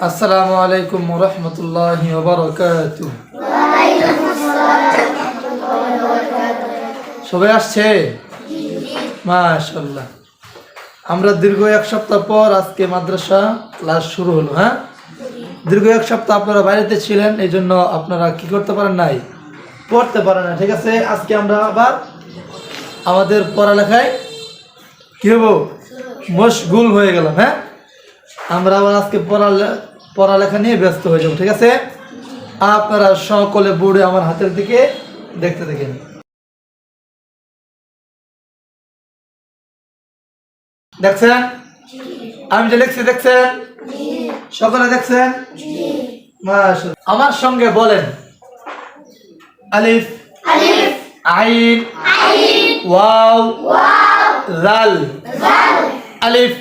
আসসালামু আলাইকুম ওয়া রাহমাতুল্লাহি ওয়া বারাকাতুহু। সবাই আসছে? মাশাআল্লাহ। আমরা দীর্ঘ এক সপ্তাহ পর আজকে মাদ্রাসা ক্লাস শুরু হলো। দীর্ঘ এক সপ্তাহ আপনারা বাইরেতে ছিলেন, এই জন্য আপনারা কি করতে পারেন নাই, পড়তে পারেন না। ঠিক আছে, আজকে আমরা আবার আমাদের পড়ালেখায় কি হবো, মশগুল হয়ে গেলাম। আমরা আবার আজকে পড়ালেখা নিয়ে ব্যস্ত হয়ে যাব। ঠিক আছে, আপনারা সকলে বোর্ডে আমার হাতের দিকে দেখতে দেখেন। দেখছেন আমি যে লিখছি, দেখছেন? সকলে দেখছেন? মাশাআল্লাহ। আমার সঙ্গে বলেন, আলিফ আইন ওয়াও জাল। আলিফ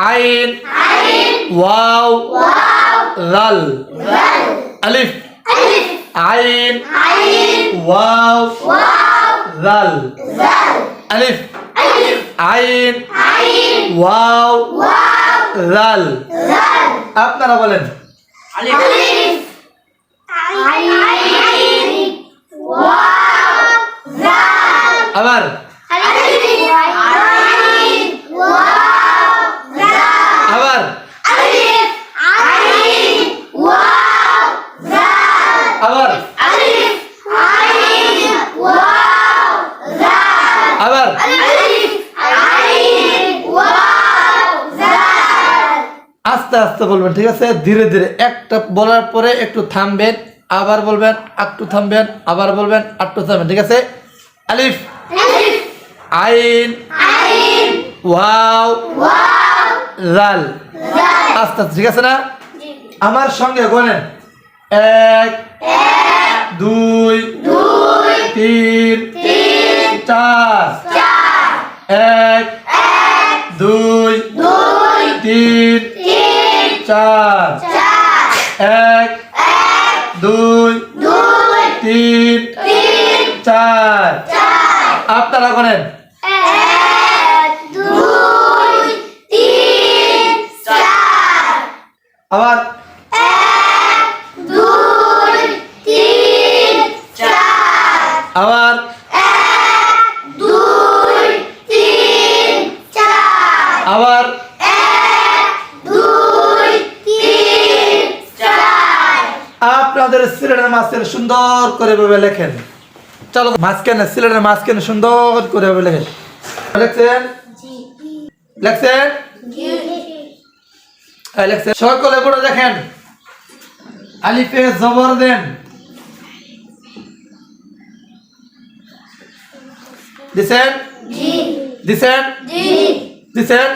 আইন ওয়াও জাল। আলিফ আইন ওয়াও জাল। আলিফ আইন ওয়াও জাল। আপনারা বলেন, আলিফ আবার আবার আবার আবার আস্তে আস্তে বলবেন। ঠিক আছে, ধীরে ধীরে একটা বলার পরে একটু থামবেন, আবার বলবেন, একটু থামবেন, আবার বলবেন, একটু থামবেন। ঠিক আছে, আলিফ আইন ওয়াও জাল। আস্তে আস্তে, ঠিক আছে না? আমার সঙ্গে বলেন, 1 2 3 4। 1 2 3 4। 1 2 3 4। আপনারা বলেন, আবার আবার আবার আপনাদের সিলেটের মাঝখানে সুন্দর করে ভাবে লেখেন। চলো, মাঝখানে সিলেটের মাঝখানে সুন্দর করে ভাবে লেখেন। লেখছেন? লেখছেন? লেখছেন? সকলে পড়ে দেখেন। আলিফে জবর দেন। দিছেন? দিছেন? দিছেন?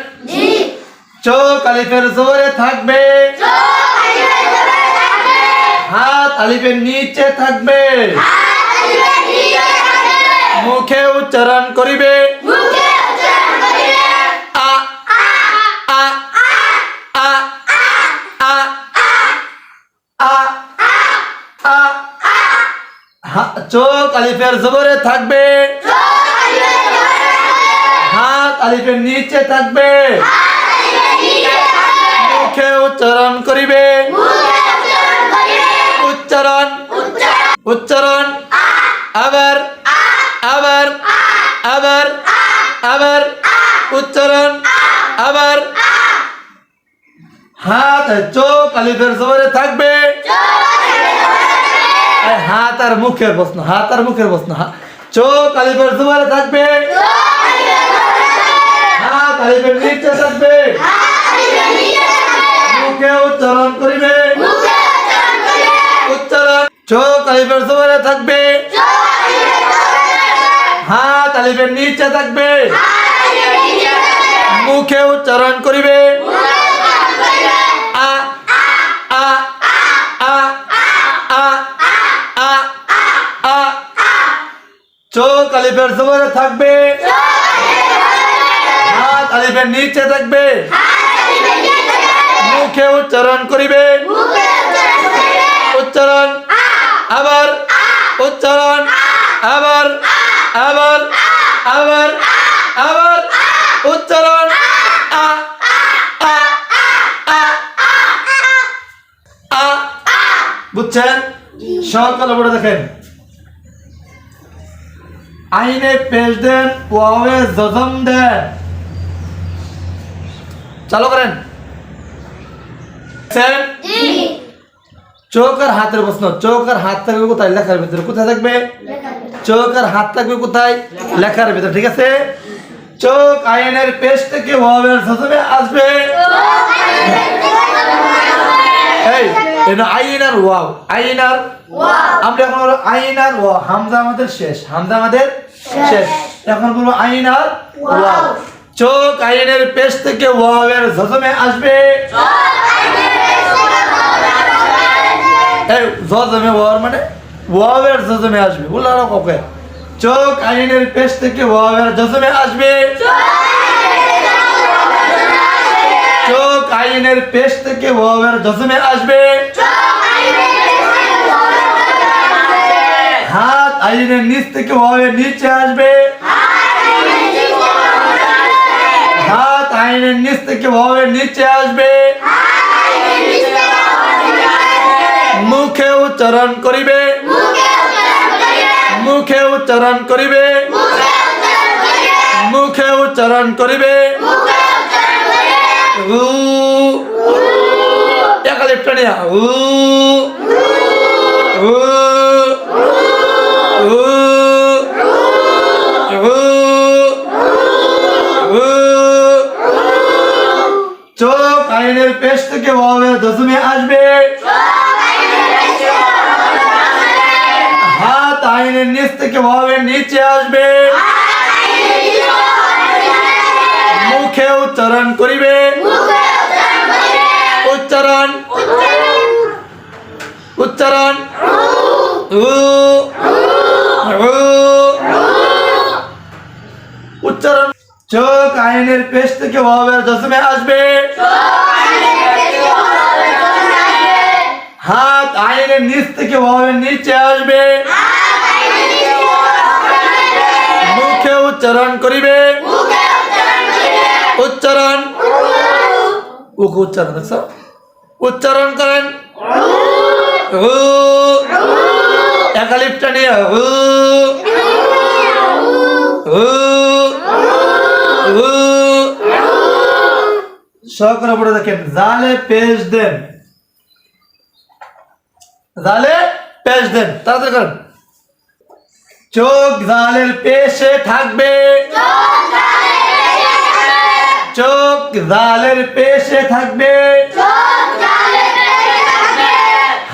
চোখ আলিফের জবরে থাকবে, হাত আলিফের নিচে থাকবে, মুখে উচ্চারণ করিবে, আ আ আ আ আ আ। চোখ আলিফের জবরে থাকবে, হাত আলিফের নিচে থাকবে, মুখে উচ্চারণ করিবে, উচ্চারণ উচ্চারণ, আবার আবার আবার আবার উচ্চারণ, আবার। হাত চোখ আলিফের জবরে থাকবে, হাত আর মুখের প্রশ্ন, হাত আর মুখের প্রশ্ন। চোখ আলিফের জবরে থাকবে, হাত আলিফের নিচে থাকবে, মুখে উচ্চারণ করিবে, উচ্চারণ। চোখ আলিফের জবরে থাকবে, হাত আলিফের নিচে থাকবে, মুখে উচ্চারণ করিবে, আ আ আ আ আ আ। চোখ আলিফের জবরে থাকবে, হাত আলিফের নিচে থাকবে, মুখে উচ্চারণ করিবে, উচ্চারণ, আবার উচ্চারণ, আবার আবার আবার আবার উচ্চারণ, আ আ আ বুঝছেন? সকলে বলে দেখেন, আইনে পেশ দেন, ওয়াওয়ে জজম দেন। চালু করেন। চোখ আর হাতের প্রশ্ন। চোখ আর হাত থাকবে কোথায়? লেখার ভিতরে। কোথায় থাকবে? চোখ আর হাত থাকবে কোথায়? লেখার ভিতরে। ঠিক আছে? চোখ আইনের পেশ থেকে ওয়াওয়ের জজমে আসবে। এই এটা আইনার ওয়াও, আইনার আমরা এখন বলবো আইনার ওয়াও। হামজা আমাদের শেষ, হামজা আমাদের শেষ। এখন বলবো আইনার ওয়াও। চোখ আইনের পেশ থেকে ওয়াওয়ের জজমে আসবে। এই জজমে ওয়াও মানে ওয়াওয়ের জজমে আসবে। বললাম ওকে। চোখ আইনের পেশ থেকে ওয়াওয়ের জজমে আসবে। চোখ আইনের পেশ থেকে ওয়াওয়ের জজমে আসবে। হাত আইনের নিচ থেকে ওয়াওয়ের নিচে আসবে। হাত আইনের নিচ থেকে ওয়াওয়ের নিচে আসবে। মুখে উচ্চারণ করিবে। মুখে উচ্চারণ করিবে। মুখে উচ্চারণ করিবে। উ একালিপ্ট নিয়া উ উ উ উ চোখ আইনের পেশ থেকে ওয়াওয়ের জজমে আসবে। হাত আইনের নিচ থেকে ওয়াওয়ের নিচে আসবে। মুখে উচ্চারণ করিবে। উচ্চারণ উচ্চারণ উ উ উচ্চারণ। চোখ আইনের পেশ থেকে ওয়াওয়ের জজমে আসবে। হাত আইনের নিচ থেকে ওয়াওয়ের নিচে আসবে। মুখে উচ্চারণ করিবে। উচ্চারণ উকে উচ্চারণ দেখছো? উচ্চারণ করেন উ একালিপ্টা নিয়ে উ উ উ সকলে পড়ে দেখেন। জালে পেশ দেন। জালে পেশ দেন। তাড়াতাড়ি করেন। চোখ জালের পেশে থাকবে। চোখ জালের পেশে থাকবে।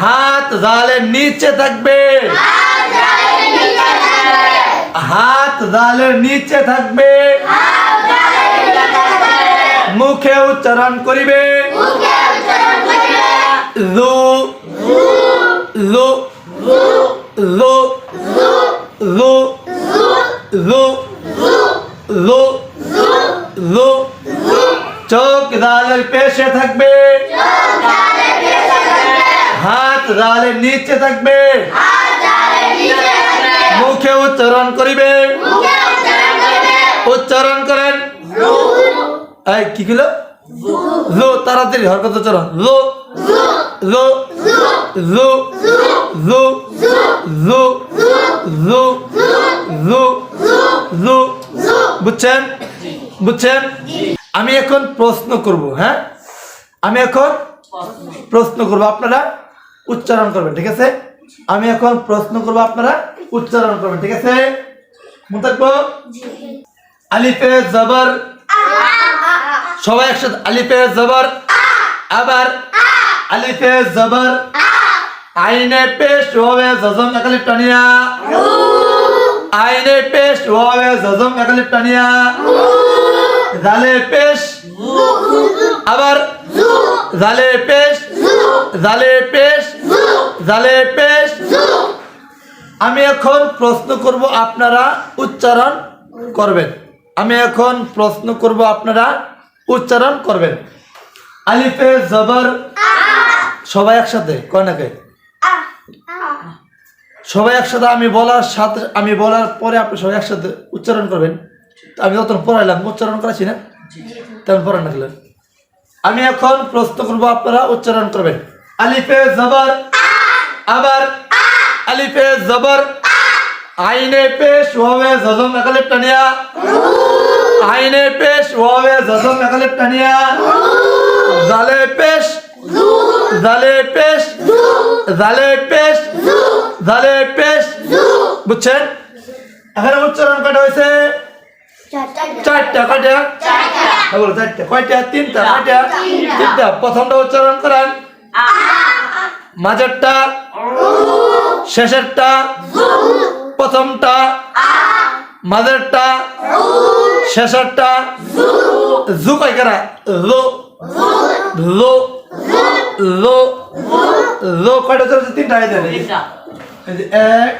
হাত জালের নিচে থাকবে। হাত জালের নিচে থাকবে। মুখে উচ্চারণ করিবে। লু লু লু লু লু লু লু চোখ জালের পেশে থাকবে। হাত জালের নিচে থাকবে। মুখে উচ্চারণ করিবে। উচ্চারণ করেন। এই কি কইলো? লো তাড়াতাড়ি হরকত উচ্চারণ। লো লো লো লো লো লো লো লো বুঝছেন? বুঝছেন? আমি এখন প্রশ্ন করব। হ্যাঁ, আমি এখন প্রশ্ন করব, আপনারা উচ্চারণ করবেন। ঠিক আছে? আমি এখন প্রশ্ন করব, আপনারা উচ্চারণ করবেন। ঠিক আছে? মনে থাকবো। আলিফে জবর। সবাই একসাথে। আলিফে জবর। আবার আলিফে জবর। আইনে পেশ ওয়াওয়ে জজম একালিফ টানিয়া। আইনে পেশ ওয়াওয়ে জজম একালিফ টানিয়া। জালে পেশ। আবার জালে পেশ। জালে পেশ। জালে পেশ। আমি এখন প্রশ্ন করব, আপনারা উচ্চারণ করবেন। আমি এখন প্রশ্ন করব, আপনারা উচ্চারণ করবেন। আলিফে জবর। সবাই একসাথে কয় নাকি? সবাই একসাথে। আমি বলার সাথে, আমি বলার পরে আপনি সবাই একসাথে উচ্চারণ করবেন। আমি যখন পড়াইলাম উচ্চারণ করাছি না? তেমন পড়ান না। আমি এখন প্রশ্ন করব, আপনারা উচ্চারণ করবেন। আলিফে জবর। আবার আলিফে জবর আইনে পেশ ওয়াবে জজম একালিফ টানিয়া আইনে পেশ ওয়াবে জজম একালিফ টানিয়া জালে পেশ জালে পেশ জালে পেশ জালে পেশ বুঝছেন এখানে উচ্চারণ কয়টা হয়েছে চারটা কয়টা বলো চারটা কয়টা তিনটা কয়টা তিনটা প্রথমটা উচ্চারণ করেন মাঝেরটা শেষেরটা প্রথমটা মাঝেরটা শেষেরটা জু কয় কারা লো লো লো লো কয়টা চলছে তিনটা এই যে এক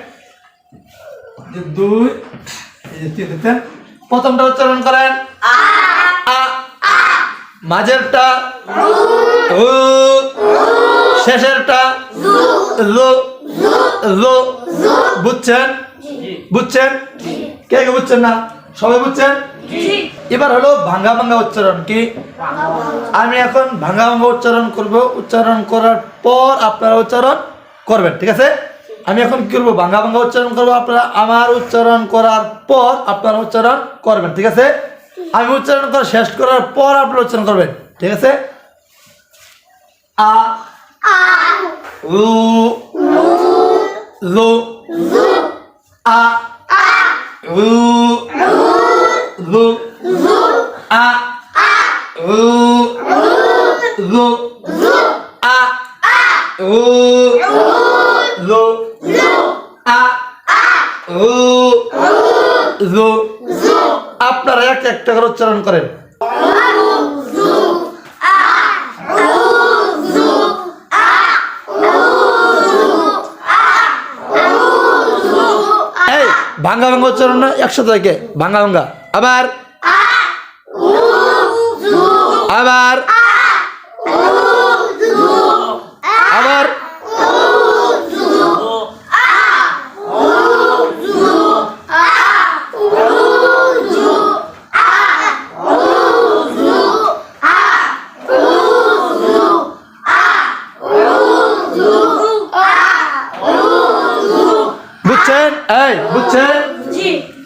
এই যে দুই এই যে তিন প্রথমটা উচ্চারণ করেন আ মাঝেরটা উ শেষেরটা লো লো বুঝছেন বুঝছেন কে কে বুঝছেন না সবাই বুঝছেন এবার হলো ভাঙ্গা ভাঙ্গা উচ্চারণ কি আমি এখন ভাঙ্গা ভাঙ্গা উচ্চারণ করব উচ্চারণ করার পর আপনারা উচ্চারণ করবেন ঠিক আছে আমি এখন কি করবো ভাঙ্গা ভাঙ্গা উচ্চারণ করবো আপনারা আমার উচ্চারণ করার পর আপনারা উচ্চারণ করবেন ঠিক আছে আমি উচ্চারণ করা শেষ করার পর আপনারা উচ্চারণ করবেন ঠিক আছে আ লু লু আ লু লু আ লু লু আ লু লু আ লু আপনারা একটা করে উচ্চারণ করেন এই ভাঙ্গা ভাঙ্গা উচ্চারণ না একসাথে থেকে ভাঙ্গা ভাঙ্গা আবার আবার আবার বুঝছেন এই বুঝছেন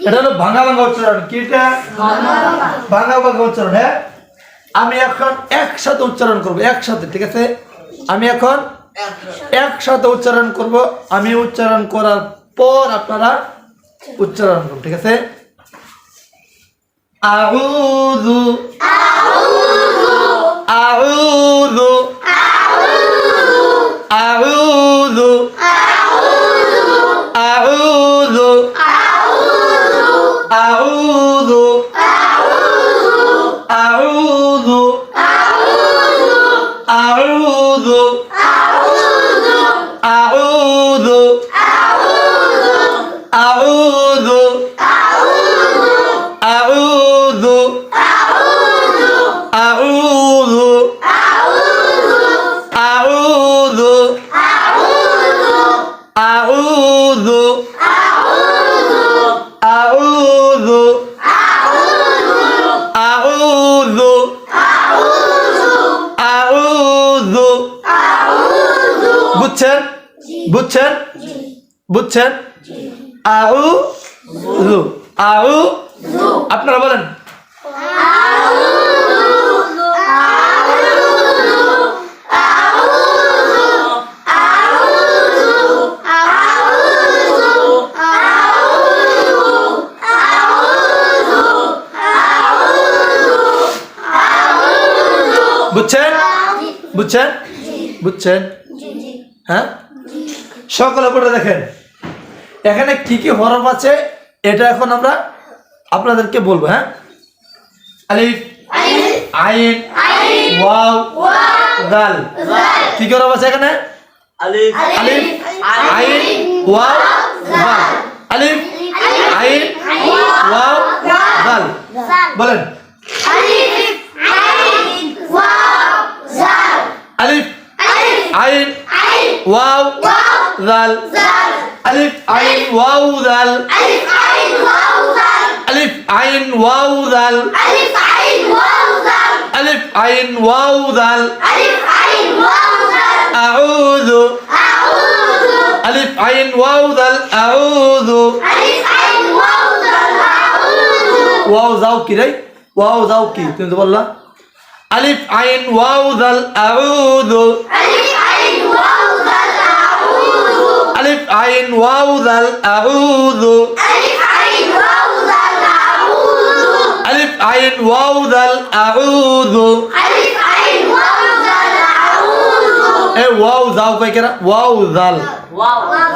এটা হলো ভাঙ্গা ভাঙ্গা উচ্চারণ কি এটা ভাঙ্গা ভাঙ্গা উচ্চারণ হ্যাঁ আমি এখন একসাথে উচ্চারণ করব একসাথে ঠিক আছে আমি এখন একসাথে উচ্চারণ করব আমি উচ্চারণ করার পর আপনারা উচ্চারণ করুন ঠিক আছে আউযু আউযু আউযু আউযু আউযু আউযু আউযু আউযু আউযু আউযু আউযু আউযু আউযু আউযু আউযু আউযু বুঝছেন বুঝছেন বুঝছেন আউযু আউযু আপনারা বলেন বুঝছেন বুঝছেন বুঝছেন হ্যাঁ সকলে পড়ে দেখেন এখানে কি কি হরফ আছে এটা এখন আমরা আপনাদেরকে বলবো হ্যাঁ আলিফ আইন ওয়াও দাল কি কি হরফ আছে এখানে আলিফ আইন ওয়াও দাল আলিফ আইন ওয়াও দাল বলেন আলিফ আইন ওয়াও দাল আলিফ আইন ওয়াও দাল আলিফ আইন ওয়াও দাল আলিফ আইন ওয়াও দাল আউযু আইন ওয়াও দাল আউযু ওয়াও যাও কি রে ওয়াও যাও কি তুমি তো বললা আলিফ আইন ওয়াও দাল আউযু আলিফ আইন ওয়াও দাল আউযু আলিফ আইন ওয়াও দাল আউযু এ ওয়াও যাও কই কেরা ওয়াও দাল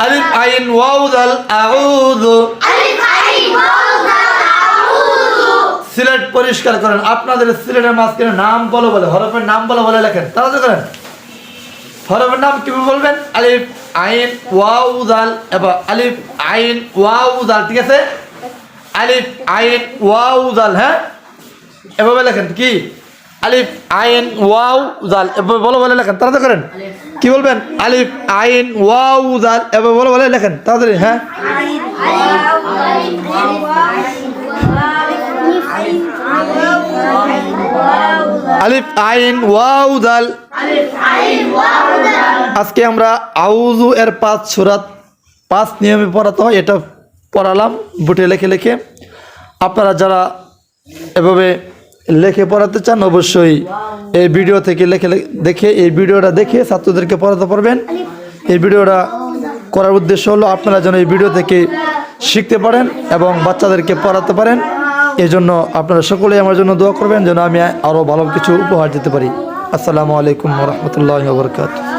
আলিফ আইন ওয়াও দাল আউযু সিলেট পরিষ্কার করেন আপনাদের সিলেটের মাঝখানে নাম বলো বলে হরফের নাম বলো বলে লেখেন তাহলে করেন হরফের নাম কিভাবে বলবেন আলিফ আইন ওয়াও দাল এবার আলিফ আইন ওয়াও দাল ঠিক আছে আলিফ আইন ওয়াও দাল হ্যাঁ এভাবে লেখেন কি আলিফ আইন ওয়াও দাল এভাবে বলো বলে লেখেন তাড়াতাড়ি করেন কি বলবেন আলিফ আইন ওয়াও দাল এভাবে বলো বলে লেখেন তাড়াতাড়ি হ্যাঁ আলিফ আইন ওয়াও দাল আজকে আমরা আউযু এর 5 সূরাত 5 নিয়মে পড়াতে হয় এটা পড়ালাম বুটে লিখে লিখে আপনারা যারা এভাবে লিখে পড়াতে চান অবশ্যই এই ভিডিও থেকে দেখে এই ভিডিওটা দেখে ছাত্রদেরকে পড়াতে পারবেন এই ভিডিওটা করার উদ্দেশ্য হলো আপনারা যেন এই ভিডিও থেকে শিখতে পারেন এবং বাচ্চাদেরকে পড়াতে পারেন এই জন্য আপনারা সকলেই আমার জন্য দোয়া করবেন যেন আমি আরও ভালো কিছু উপহার দিতে পারি আসসালামু আলাইকুম ওয়া রাহমাতুল্লাহি ওয়া বারাকাতুহু